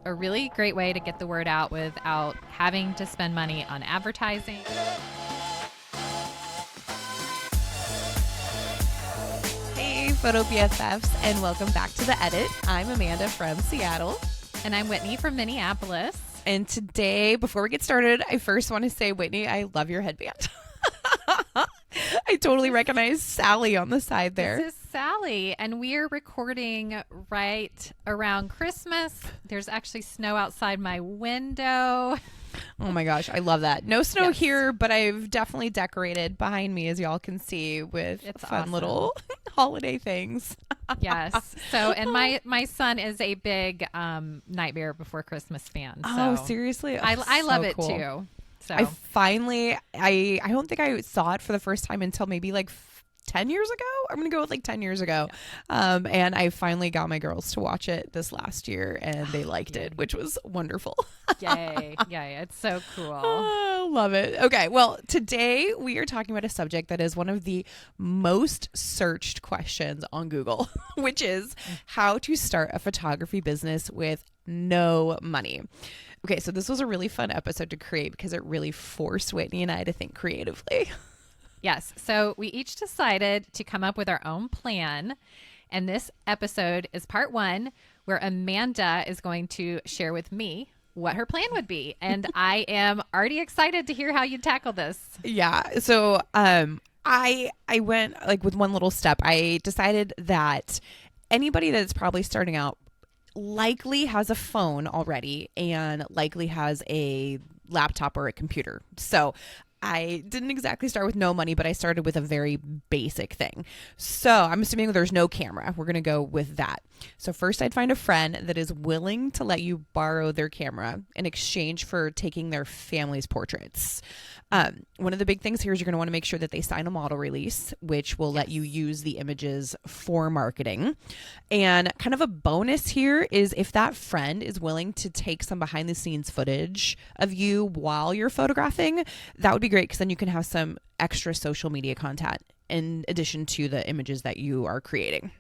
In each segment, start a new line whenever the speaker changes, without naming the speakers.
a really great way to get the word out without having to spend money on advertising.
Hey, Photo BFFs, and welcome back to The Edit. I'm Amanda from Seattle.
And I'm Whitney from Minneapolis.
And today, before we get started, I first want to say, Whitney, I love your headband. I totally recognize Sally on the side there.
This is Sally, and we are recording right around Christmas. There's actually snow outside my window.
Oh my gosh, I love that. No snow here, but I've definitely decorated behind me, as y'all can see, with fun little holiday things.
Yes. So, and my son is a big Nightmare Before Christmas fan.
Oh,
So
seriously? Oh,
I love it
cool.
too. So
I don't think I saw it for the first time until maybe like 10 years ago. I'm going to go with like 10 years ago. Yeah. And I finally got my girls to watch it this last year and they liked it, which was wonderful.
Yay. Yay. It's so cool.
Oh, love it. Okay. Well, today we are talking about a subject that is one of the most searched questions on Google, which is how to start a photography business with no money. Okay, so this was a really fun episode to create because it really forced Whitney and I to think creatively.
Yes. So we each decided to come up with our own plan. And this episode is part one, where Amanda is going to share with me what her plan would be. And I am already excited to hear how you tackle this.
Yeah. So I went like with one little step. I decided that anybody that's probably starting out likely has a phone already and likely has a laptop or a computer. So I didn't exactly start with no money, but I started with a very basic thing. So I'm assuming there's no camera. We're going to go with that. So first I'd find a friend that is willing to let you borrow their camera in exchange for taking their family's portraits. One of the big things here is you're going to want to make sure that they sign a model release, which will let you use the images for marketing. And kind of a bonus here is if that friend is willing to take some behind the scenes footage of you while you're photographing, that would be great because then you can have some extra social media content in addition to the images that you are creating.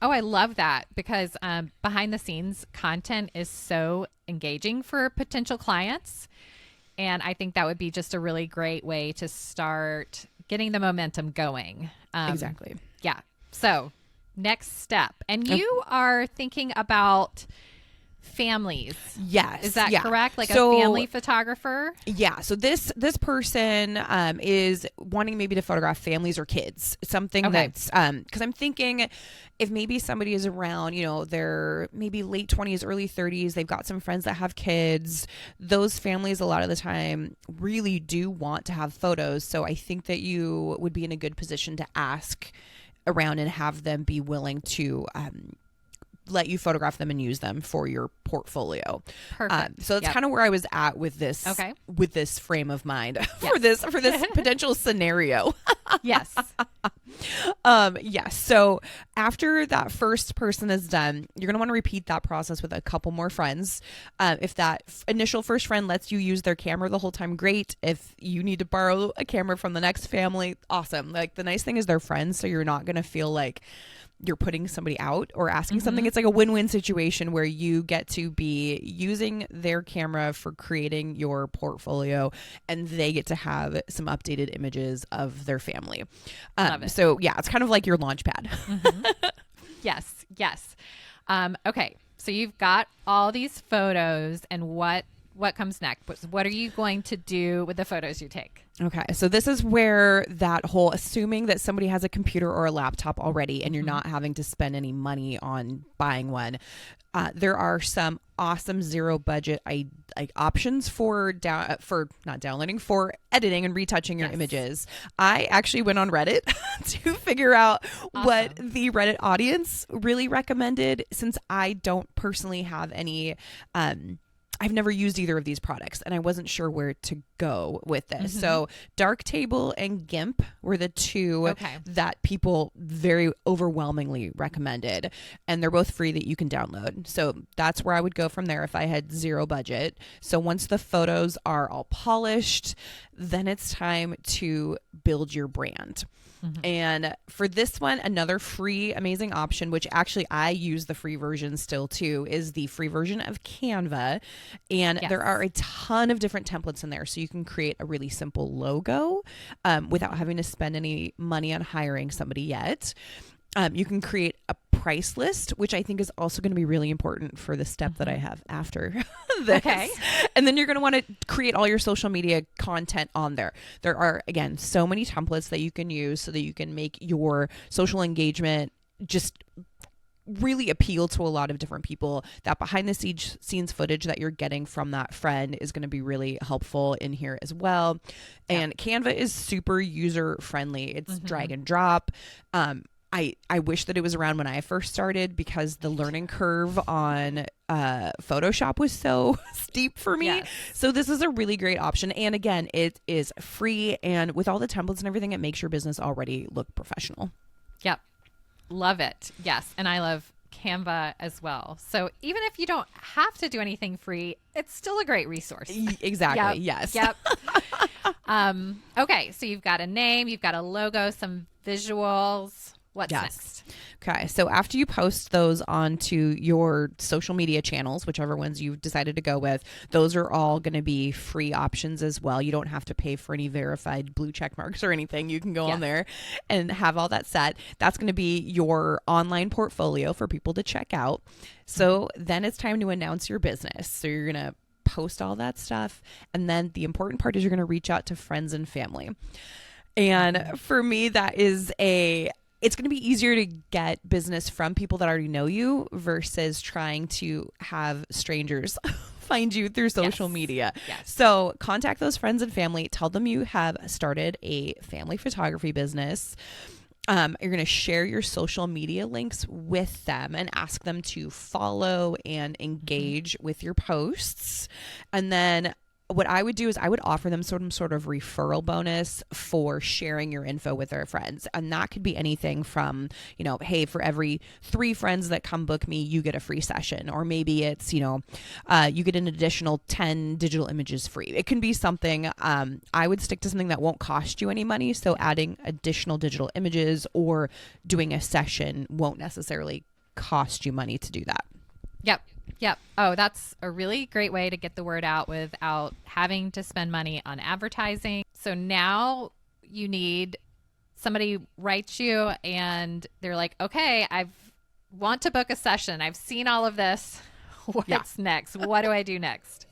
Oh, I love that because behind the scenes content is so engaging for potential clients. And I think that would be just a really great way to start getting the momentum going.
Exactly.
Yeah. So next step. And you are thinking about families.
Yes.
Is that correct? Like a family photographer?
Yeah. So this person is wanting maybe to photograph families or kids. Something that's because I'm thinking if maybe somebody is around, they're maybe late 20s, early 30s, they've got some friends that have kids. Those families a lot of the time really do want to have photos. So I think that you would be in a good position to ask around and have them be willing to let you photograph them and use them for your portfolio.
Perfect.
So that's kind of where I was at with this, with this frame of mind for this potential scenario.
Yes.
Yes. So after that first person is done, you're going to want to repeat that process with a couple more friends. If that initial first friend lets you use their camera the whole time, great. If you need to borrow a camera from the next family, awesome. Like the nice thing is they're friends. So you're not going to feel like you're putting somebody out or asking something. It's like a win-win situation where you get to be using their camera for creating your portfolio and they get to have some updated images of their family.
Love it.
So yeah, it's kind of like your launch pad.
Yes. Yes. Okay. So you've got all these photos and what comes next? What are you going to do with the photos you take?
Okay. So this is where that whole assuming that somebody has a computer or a laptop already and you're not having to spend any money on buying one. There are some awesome zero budget options for not downloading, for editing and retouching your images. I actually went on Reddit to figure out what the Reddit audience really recommended, since I don't personally have any I've never used either of these products and I wasn't sure where to go with this. So Darktable and GIMP were the two that people very overwhelmingly recommended, and they're both free that you can download. So that's where I would go from there if I had zero budget. So once the photos are all polished, then it's time to build your brand. And for this one, another free amazing option, which actually I use the free version still too, is the free version of Canva. And there are a ton of different templates in there. So you can create a really simple logo without having to spend any money on hiring somebody yet. You can create a price list, which I think is also going to be really important for the step that I have after this.
Okay.
And then you're going to want to create all your social media content on there. There are, again, so many templates that you can use so that you can make your social engagement just really appeal to a lot of different people. That behind the scenes footage that you're getting from that friend is going to be really helpful in here as well. And Canva is super user friendly. It's drag and drop. I wish that it was around when I first started because the learning curve on Photoshop was so steep for me.
Yes.
So this is a really great option. And again, it is free. And with all the templates and everything, it makes your business already look professional.
Yep. Love it. Yes. And I love Canva as well. So even if you don't have to do anything free, it's still a great resource.
Exactly.
Yep.
Yes.
Yep. Okay. So you've got a name, you've got a logo, some visuals. What's next?
Okay. So after you post those onto your social media channels, whichever ones you've decided to go with, those are all going to be free options as well. You don't have to pay for any verified blue check marks or anything. You can go on there and have all that set. That's going to be your online portfolio for people to check out. So then it's time to announce your business. So you're going to post all that stuff. And then the important part is you're going to reach out to friends and family. And for me, that is it's going to be easier to get business from people that already know you versus trying to have strangers find you through social media.
Yes.
So contact those friends and family. Tell them you have started a family photography business. You're going to share your social media links with them and ask them to follow and engage with your posts. And then what I would do is I would offer them some sort of referral bonus for sharing your info with their friends. And that could be anything from, hey, for every 3 friends that come book me, you get a free session. Or maybe it's, you get an additional 10 digital images free. It can be something, I would stick to something that won't cost you any money. So adding additional digital images or doing a session won't necessarily cost you money to do that.
Yep. Oh, that's a really great way to get the word out without having to spend money on advertising. So now you need somebody writes you and they're like, okay, I want to book a session. I've seen all of this. What's next? What do I do next?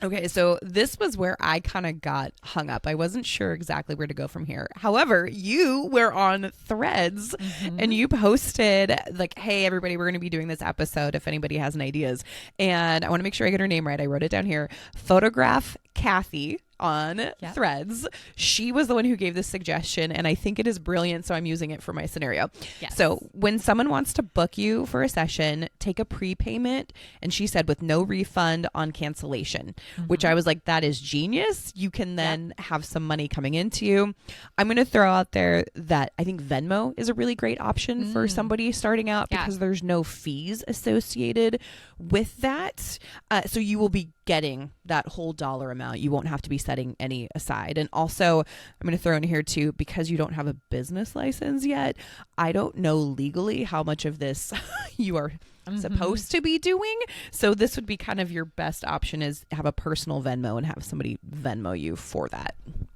Okay, so this was where I kind of got hung up. I wasn't sure exactly where to go from here. However, you were on Threads and you posted like, hey, everybody, we're going to be doing this episode if anybody has any ideas. And I want to make sure I get her name right. I wrote it down here. Photograph Kathy on Threads. She was the one who gave this suggestion, and I think it is brilliant, so I'm using it for my scenario.
Yes.
So when someone wants to book you for a session, take a prepayment, and she said with no refund on cancellation, which I was like, that is genius. You can then have some money coming into you. I'm going to throw out there that I think Venmo is a really great option for somebody starting out because there's no fees associated with that. So you will be getting that whole dollar amount. You won't have to be setting any aside. And also, I'm going to throw in here too, because you don't have a business license yet, I don't know legally how much of this you are supposed to be doing. So this would be kind of your best option, is have a personal Venmo and have somebody Venmo you for that.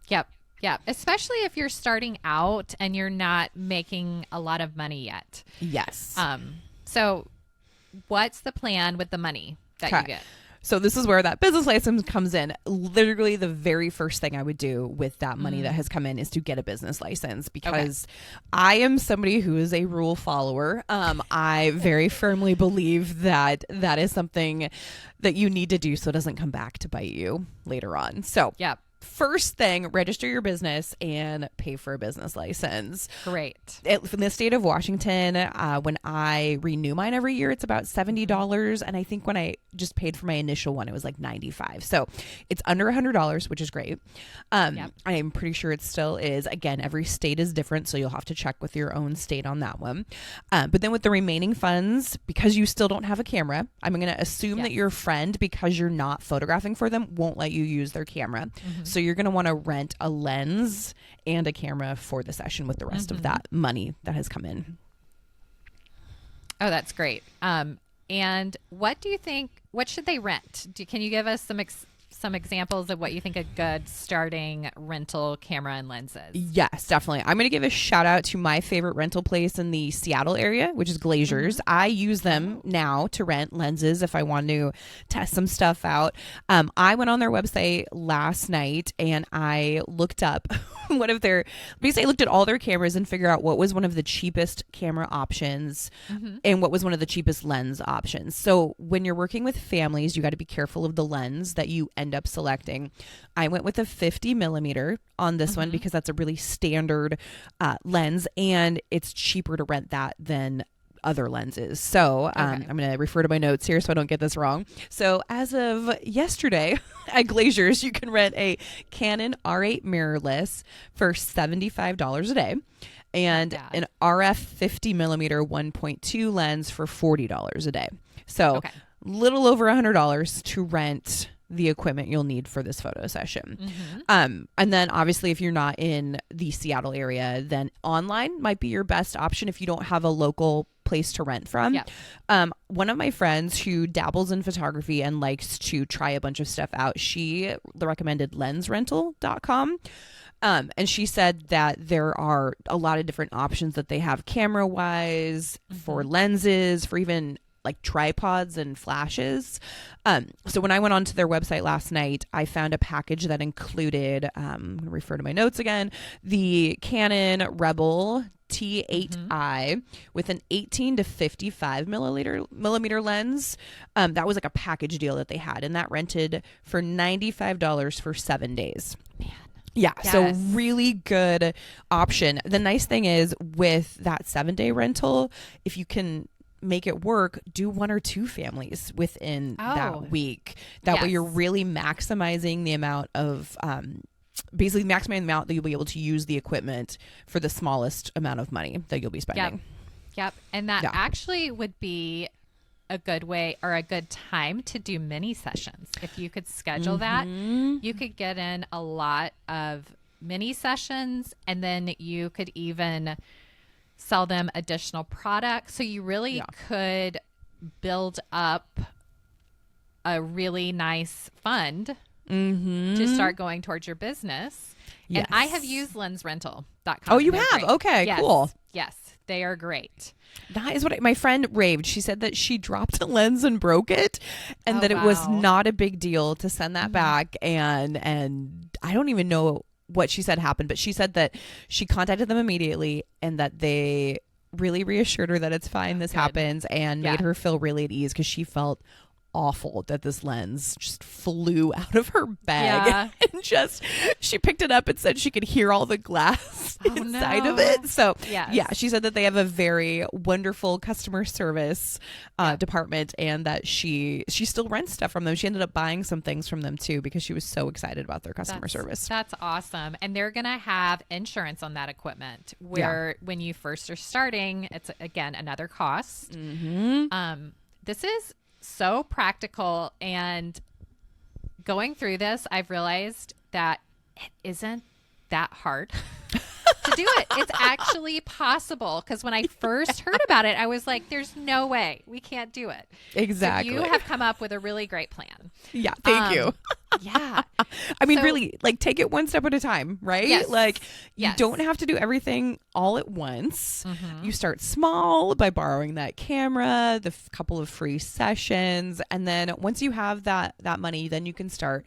Yep. Yeah, especially if you're starting out and you're not making a lot of money yet.
Yes.
So what's the plan with the money that you get?
So this is where that business license comes in. Literally the very first thing I would do with that money that has come in is to get a business license, because I am somebody who is a rule follower. I very firmly believe that that is something that you need to do so it doesn't come back to bite you later on. So first thing, register your business and pay for a business license.
Great.
In the state of Washington, when I renew mine every year, it's about $70. And I think when I just paid for my initial one, it was like $95. So it's under $100, which is great. I'm pretty sure it still is. Again, every state is different, so you'll have to check with your own state on that one. But then with the remaining funds, because you still don't have a camera, I'm going to assume that your friend, because you're not photographing for them, won't let you use their camera. So So you're going to want to rent a lens and a camera for the session with the rest of that money that has come in.
Oh, that's great. And what do you think, what should they rent? Can you give us some examples of what you think a good starting rental camera and lenses?
Yes, definitely. I'm going to give a shout out to my favorite rental place in the Seattle area, which is Glazier's. I use them now to rent lenses if I want to test some stuff out. I went on their website last night and I looked up basically I looked at all their cameras and figured out what was one of the cheapest camera options and what was one of the cheapest lens options. So when you're working with families, you got to be careful of the lens that you end up selecting. I went with a 50 millimeter on this one because that's a really standard lens, and it's cheaper to rent that than other lenses. So I'm going to refer to my notes here so I don't get this wrong. So as of yesterday at Glazier's, you can rent a Canon R8 mirrorless for $75 a day and an RF 50 millimeter 1.2 lens for $40 a day. So little over $100 to rent the equipment you'll need for this photo session. And then obviously if you're not in the Seattle area, then online might be your best option if you don't have a local place to rent from. One of my friends who dabbles in photography and likes to try a bunch of stuff out, she recommended lensrental.com. And she said that there are a lot of different options that they have camera wise for lenses, for even like tripods and flashes. So when I went onto their website last night, I found a package that included, I'm going to refer to my notes again, the Canon Rebel T8i with an 18 to 55 millimeter lens. That was like a package deal that they had, and that rented for $95 for 7 days. Man. Yeah. Yes. So really good option. The nice thing is with that 7-day rental, if you can make it work, do 1 or 2 families within that week. That way you're really maximizing the amount of, basically maximizing the amount that you'll be able to use the equipment for the smallest amount of money that you'll be spending.
Yep. And that actually would be a good way or a good time to do mini sessions. If you could schedule that, you could get in a lot of mini sessions, and then you could even sell them additional products. So you really could build up a really nice fund to start going towards your business. Yes. And I have used lensrental.com.
Oh, you have? Great. Okay, cool.
Yes, they are great.
That is what my friend raved. She said that she dropped a lens and broke it, and that it was not a big deal to send that back. And I don't even know what she said happened, but she said that she contacted them immediately and that they really reassured her that it's fine, this happens, and made her feel really at ease because she felt awful that this lens just flew out of her bag and she picked it up and said she could hear all the glass inside of it. So she said that they have a very wonderful customer service department, and that she still rents stuff from them. She ended up buying some things from them too because she was so excited about their customer service.
That's awesome. And they're gonna have insurance on that equipment where when you first are starting, it's again another cost. This is so practical, and going through this, I've realized that it isn't that hard to do it. It's actually possible, because when I first heard about it, I was like, there's no way we can't do it.
Exactly.
So you have come up with a really great plan.
Yeah, thank you. I mean, really, like, take it one step at a time, right?
Yes.
Like, you don't have to do everything all at once. You start small by borrowing that camera, the couple of free sessions, and then once you have that money, then you can start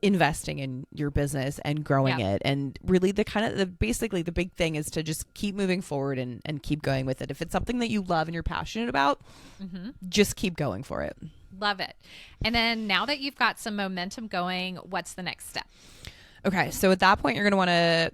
investing in your business and growing it. And really basically the big thing is to just keep moving forward and keep going with it. If it's something that you love and you're passionate about, just keep going for it.
Love it. And then now that you've got some momentum going, what's the next step?
Okay. So at that point, you're going to want to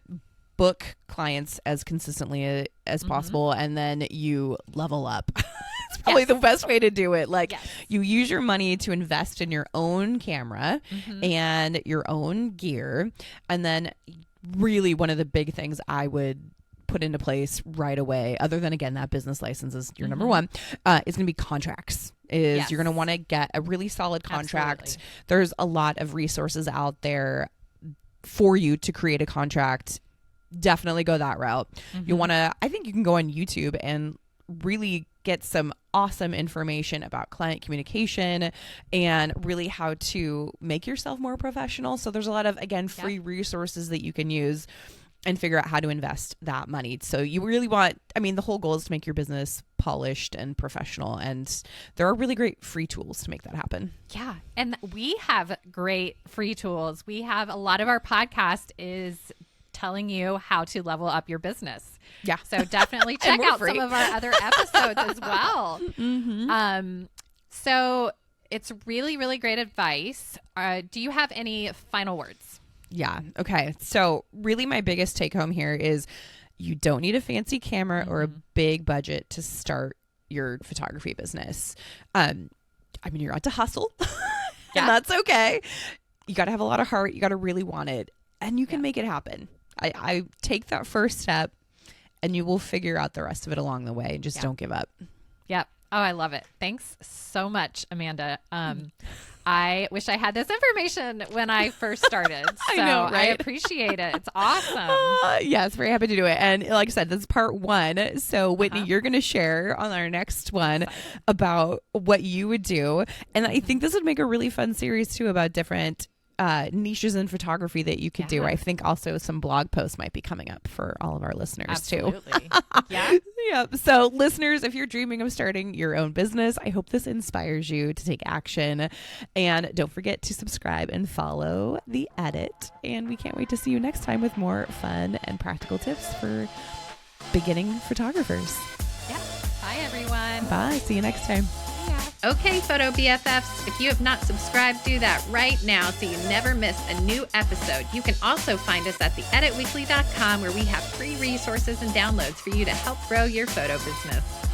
book clients as consistently as possible, and then you level up. It's probably the best way to do it. Like, you use your money to invest in your own camera and your own gear. And then really one of the big things I would put into place right away, other than, again, that business license is your number one, is going to be contracts. You're going to want to get a really solid contract. Absolutely. There's a lot of resources out there for you to create a contract, definitely go that route. You want to, I think you can go on YouTube and really get some awesome information about client communication and really how to make yourself more professional. So there's a lot of, again, free resources that you can use and figure out how to invest that money. So you really want, I mean, the whole goal is to make your business polished and professional. And there are really great free tools to make that happen.
Yeah. And we have great free tools. We have a lot of our podcast is telling you how to level up your business.
Yeah.
So definitely check out some of our other episodes as well. So it's really, really great advice. Do you have any final words?
Yeah. Okay. So really my biggest take home here is you don't need a fancy camera or a big budget to start your photography business. I mean, you're out to hustle and that's okay. You got to have a lot of heart. You got to really want it and you can make it happen. I take that first step and you will figure out the rest of it along the way and just don't give up.
Yep. Oh, I love it. Thanks so much, Amanda. I wish I had this information when I first started. So
I know, right?
I appreciate it. It's awesome.
Yes, very happy to do it. And like I said, this is part 1. So Whitney, you're going to share on our next one about what you would do. And I think this would make a really fun series too about different niches in photography that you could do. I think also some blog posts might be coming up for all of our listeners too.
Yeah.
Yep. So listeners, if you're dreaming of starting your own business, I hope this inspires you to take action. And don't forget to subscribe and follow The Edit. And we can't wait to see you next time with more fun and practical tips for beginning photographers.
Yeah. Bye, everyone.
Bye. See you next time.
Okay, Photo BFFs, if you have not subscribed, do that right now so you never miss a new episode. You can also find us at theeditweekly.com where we have free resources and downloads for you to help grow your photo business.